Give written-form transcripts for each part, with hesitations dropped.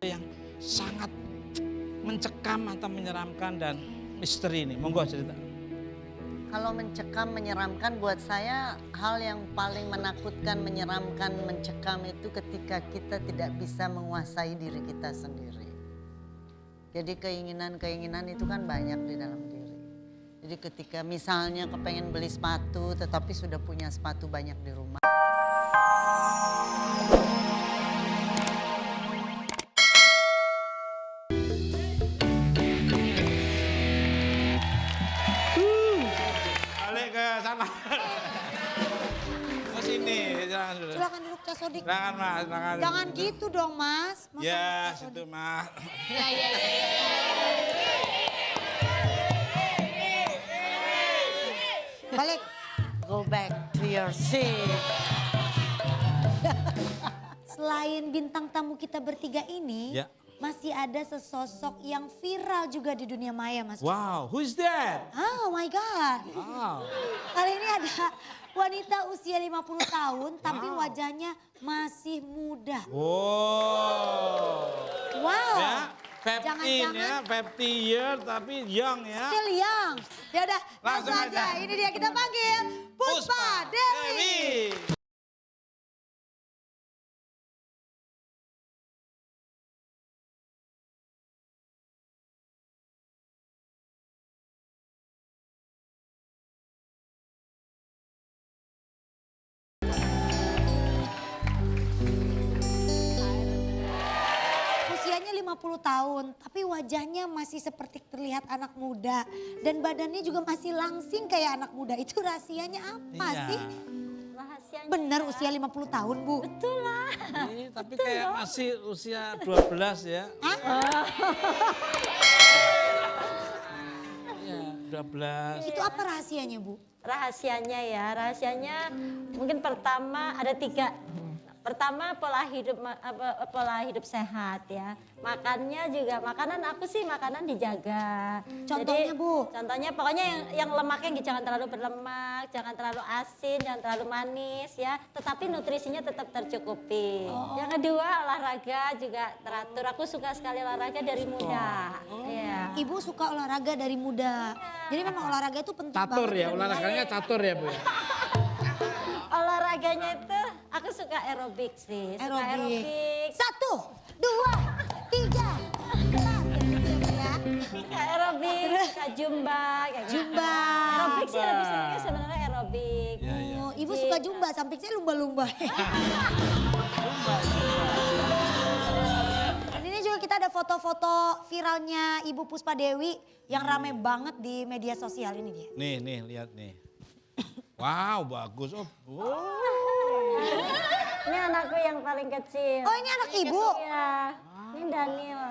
yang sangat mencekam atau menyeramkan dan misteri ini? Monggo cerita. Kalau mencekam, menyeramkan buat saya hal yang paling menakutkan, menyeramkan, mencekam itu ketika kita tidak bisa menguasai diri kita sendiri. Jadi keinginan-keinginan itu kan banyak di dalam diri. Jadi ketika misalnya kepengen beli sepatu tetapi sudah punya sepatu banyak di rumah. Balik ke sana. Ke sini, silakan dulu. Silakan duduk Cak Sodik. Silakan Mas, silakan. Jangan gitu dong Mas. Masa Ya, Cak situ Sodik? Mas. Ya. Balik. Go back to your seat. Selain bintang tamu kita bertiga ini, Ya. masih ada sesosok yang viral juga di dunia maya Mas. Wow, who is that? Oh my God. Wow. Kali ini ada wanita usia 50 tahun tapi wajahnya masih muda. Wow. Wow. Ya, 15 Jangan-jangan ya, 50 year tapi young ya. still young. Ya udah, langsung Langsung aja. aja. Ini dia kita panggil Puspa Dewi. Usianya 50 tahun, tapi wajahnya masih seperti terlihat anak muda. Dan badannya juga masih langsing kayak anak muda. Itu rahasianya apa Iya. sih? Rahasianya Bener usia 50 tahun Bu? betul lah. Ini tapi kayak masih usia 12 ya. Hah? Iya, 12. Itu apa rahasianya Bu? Rahasianya ya, rahasianya mungkin pertama ada 3. Pertama pola hidup sehat ya. Makannya juga, makanan aku sih makanan dijaga. Contohnya, Bu? Contohnya pokoknya yang lemaknya jangan terlalu berlemak, jangan terlalu asin, jangan terlalu manis ya. Tetapi nutrisinya tetap tercukupi. Yang kedua olahraga juga teratur. Aku suka sekali olahraga dari muda. Iya. Ibu suka olahraga dari muda. Jadi memang olahraga itu penting Catur banget. ya, olahraganya catur ya Bu. Olahraganya itu aku suka aerobik sih. Suka Aerobik. aerobik. 1, 2, 3, 4. Ya. Aerobik, suka zumba kayak gitu. Zumba. Aerobik sih lebih seringnya sebenarnya aerobik. Iya, iya. Oh, ibu suka zumba, samping saya lumba-lumba. Dan ini juga kita ada foto-foto viralnya Ibu Puspa Dewi yang rame banget di media sosial ini dia. Nih, lihat nih. Wow, bagus. Oh. Ini anakku yang paling kecil. Oh ini anak ibu? Iya, ini Daniel.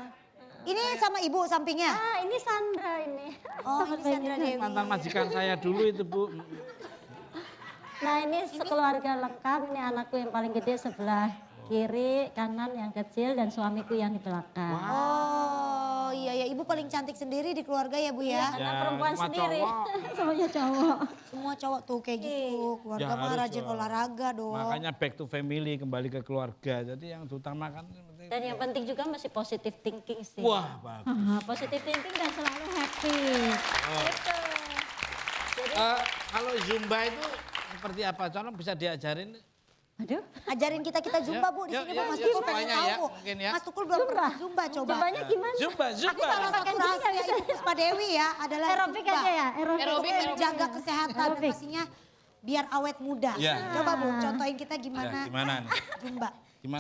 Ini sama ibu sampingnya? Ah, ini Sandra ini. Oh ini Sandra Dewi. Mantan majikan saya dulu itu Bu. Nah ini sekeluarga lengkap, ini anakku yang paling gede sebelah kiri, kanan yang kecil dan suamiku yang di belakang. Oh iya, ibu paling cantik sendiri di keluarga ya Bu ya? Karena Ya, perempuan semua sendiri, cowok. semuanya cowok. Semua cowok tuh kayak gitu, keluarga Ya, mah harus rajin dong. olahraga dong. Makanya back to family, kembali ke keluarga. Jadi yang diutamakan Dan yang penting juga masih positive thinking sih. wah, bagus. Positive thinking dan selalu happy. Gitu. Jadi, Kalau Zumba itu seperti apa? Tolong bisa diajarin. aduh. Ajarin kita zumba Bu di Yuk, sini yuk, Bu, Mas yuk, Tukul pengen semuanya tahu ya, Bu. mungkin ya. Mas Tukul belum pernah zumba coba. Zumbanya gimana? Zumba. Tapi salah satu Pakai juga rahasia bisa. Ibu Puspa Dewi ya adalah Aerobik zumba. aja ya? Aerobik. Untuk menjaga kesehatan dan Aerobik. pastinya biar awet muda. Ya. Coba Bu, contohin kita Ya, gimana gimana nih? zumba. Gimana?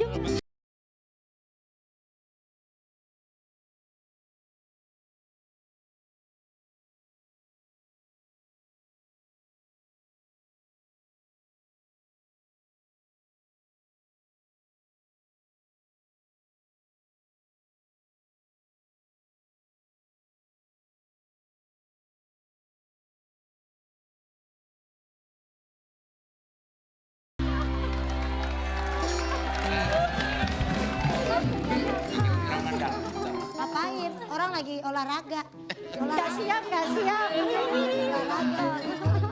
Ngapain? Orang lagi olahraga. Gak siap, gak siap. Olahraga.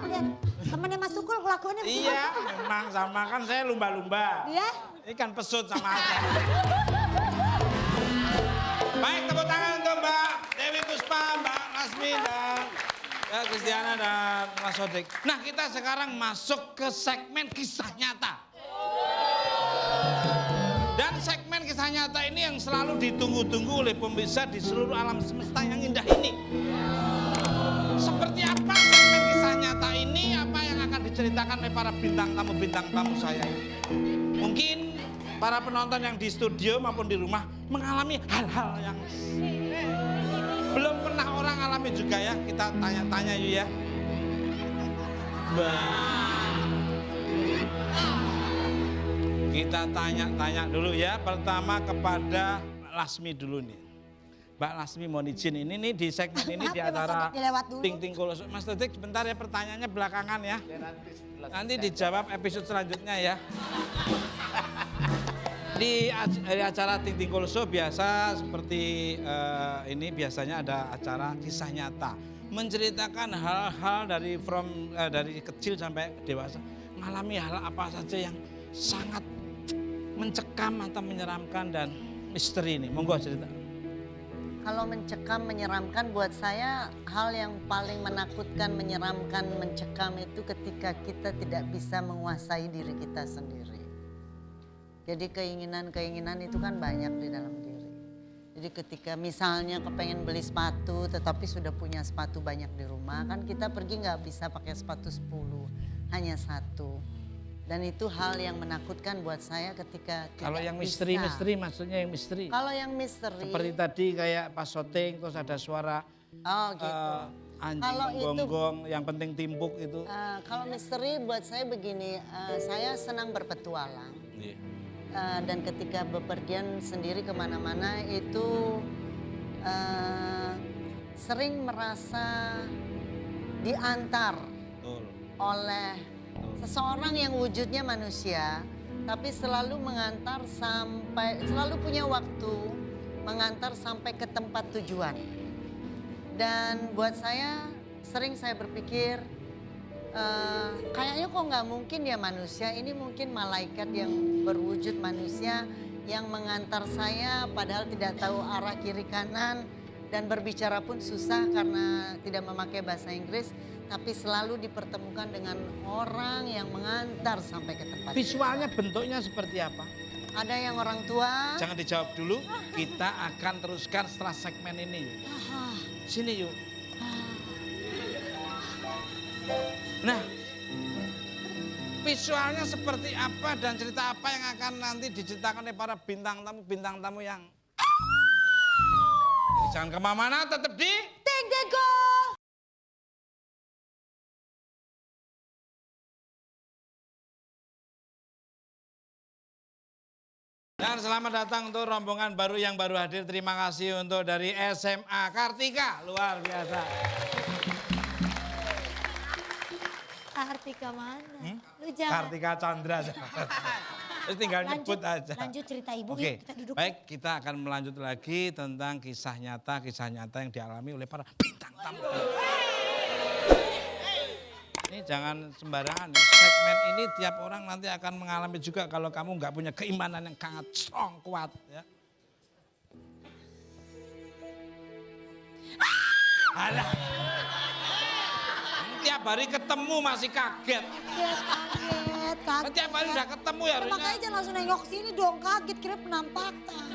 Lihat, temennya Mas Tukul kelakuannya begitu. Iya, memang sama kan saya lumba-lumba. Iya? Ini kan pesut sama apa. Baik, tepuk tangan untuk Mbak Dewi Puspa, Mbak Lasmi, dan Kristiana dan Mas Sodik. Nah, kita sekarang masuk ke segmen kisah nyata. Dan segmen kisah nyata ini yang selalu ditunggu-tunggu oleh pemirsa di seluruh alam semesta yang indah ini. Seperti apa segmen kisah nyata ini, apa yang akan diceritakan oleh para bintang tamu saya ini. Mungkin para penonton yang di studio maupun di rumah mengalami hal-hal yang belum pernah orang alami juga ya. Kita tanya-tanya yuk ya. Kita tanya-tanya dulu ya. Pertama kepada Lasmi dulu nih. Mbak Lasmi mohon izin ini nih di segmen ini di acara Ting Ting Koloso. Mas Dedik sebentar ya, pertanyaannya belakangan ya. Nanti dijawab episode selanjutnya ya. Di acara Ting Ting Koloso biasa seperti ini biasanya ada acara kisah nyata. Menceritakan hal-hal dari kecil sampai dewasa. Mengalami hal apa saja yang sangat mencekam atau menyeramkan dan misteri ini. Monggo cerita. Kalau mencekam, menyeramkan buat saya hal yang paling menakutkan, menyeramkan, mencekam itu ketika kita tidak bisa menguasai diri kita sendiri. Jadi keinginan-keinginan itu kan banyak di dalam diri. Jadi ketika misalnya kepengen beli sepatu tetapi sudah punya sepatu banyak di rumah, kan kita pergi nggak bisa pakai sepatu 10, hanya satu. Dan itu hal yang menakutkan buat saya ketika Kalau tidak yang bisa. misteri maksudnya yang misteri. Kalau yang misteri. Seperti tadi kayak pas syuting terus ada suara Oh gitu. Anjing Kalau itu- gonggong, yang penting timbuk itu. Kalau misteri buat saya begini, saya senang berpetualang. Iya. Dan ketika bepergian sendiri kemana-mana itu sering merasa diantar Betul. oleh seseorang yang wujudnya manusia, tapi selalu selalu punya waktu mengantar sampai ke tempat tujuan. Dan buat saya, sering saya berpikir, kayaknya kok nggak mungkin ya manusia, ini mungkin malaikat yang berwujud manusia yang mengantar saya padahal tidak tahu arah kiri kanan dan berbicara pun susah karena tidak memakai bahasa Inggris, tapi selalu dipertemukan dengan orang yang mengantar sampai ke tempat. Visualnya bentuknya seperti apa? Ada yang orang tua. Jangan dijawab dulu, kita akan teruskan setelah segmen ini. Yuk. Sini yuk. Nah, visualnya seperti apa dan cerita apa yang akan nanti diceritakan oleh para bintang tamu yang jangan kemana-mana, tetap di Ting Ting Go. Dan selamat datang untuk rombongan baru yang baru hadir. Terima kasih untuk dari SMA Kartika, luar biasa. Kartika mana? Lu jangan. Kartika Chandra. Terus tinggal nyebut aja. Lanjut cerita ibu, Oke, yuk kita duduk. baik kita akan melanjut lagi tentang kisah nyata yang dialami oleh para bintang tamu. Ini jangan sembarangan, segmen ini tiap orang nanti akan mengalami juga kalau kamu nggak punya keimanan yang sangat strong, kuat. Ya. Alah. Tiap hari ketemu masih kaget. Kaget. Tiap hari udah ketemu ya harusnya. Makanya jangan langsung nengok sini dong, kaget kira penampakan.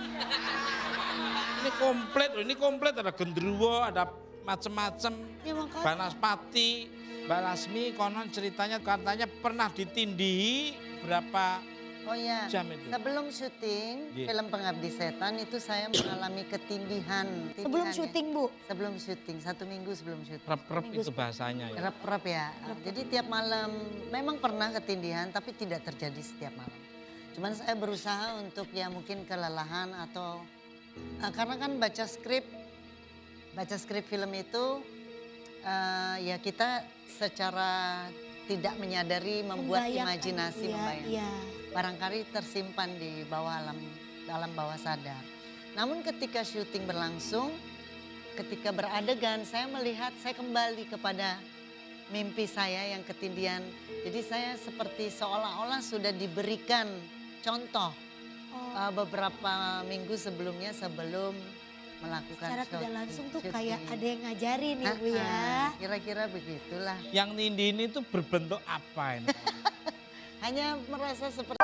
Ini komplit ada genderuwo, ada macem-macem. Ya makanya. Banaspati, Mbak Lasmi konon ceritanya katanya pernah ditindihi berapa Oh iya, jam itu? sebelum syuting Iya. film Pengabdi Setan itu saya mengalami ketindihan. Sebelum Tindihannya. syuting Bu. Sebelum syuting, 1 minggu sebelum syuting. Rep-rep itu bahasanya ya. Rep-rep ya. Jadi tiap malam memang pernah ketindihan tapi tidak terjadi setiap malam. Cuman saya berusaha untuk ya mungkin kelelahan atau karena kan baca skrip film itu ya kita secara tidak menyadari membuat Membayangkan, imajinasi iya, membayangkan. iya. Barangkali tersimpan di bawah dalam bawah sadar. Namun ketika syuting berlangsung, ketika beradegan saya melihat saya kembali kepada mimpi saya yang ketindihan. Jadi saya seperti seolah-olah sudah diberikan contoh beberapa minggu sebelumnya sebelum melakukan Secara tidak langsung tuh syuting. kayak ada yang ngajarin ya Bu ya. Kira-kira begitulah. Yang Nindi ini tuh berbentuk apa ini? Hanya merasa seperti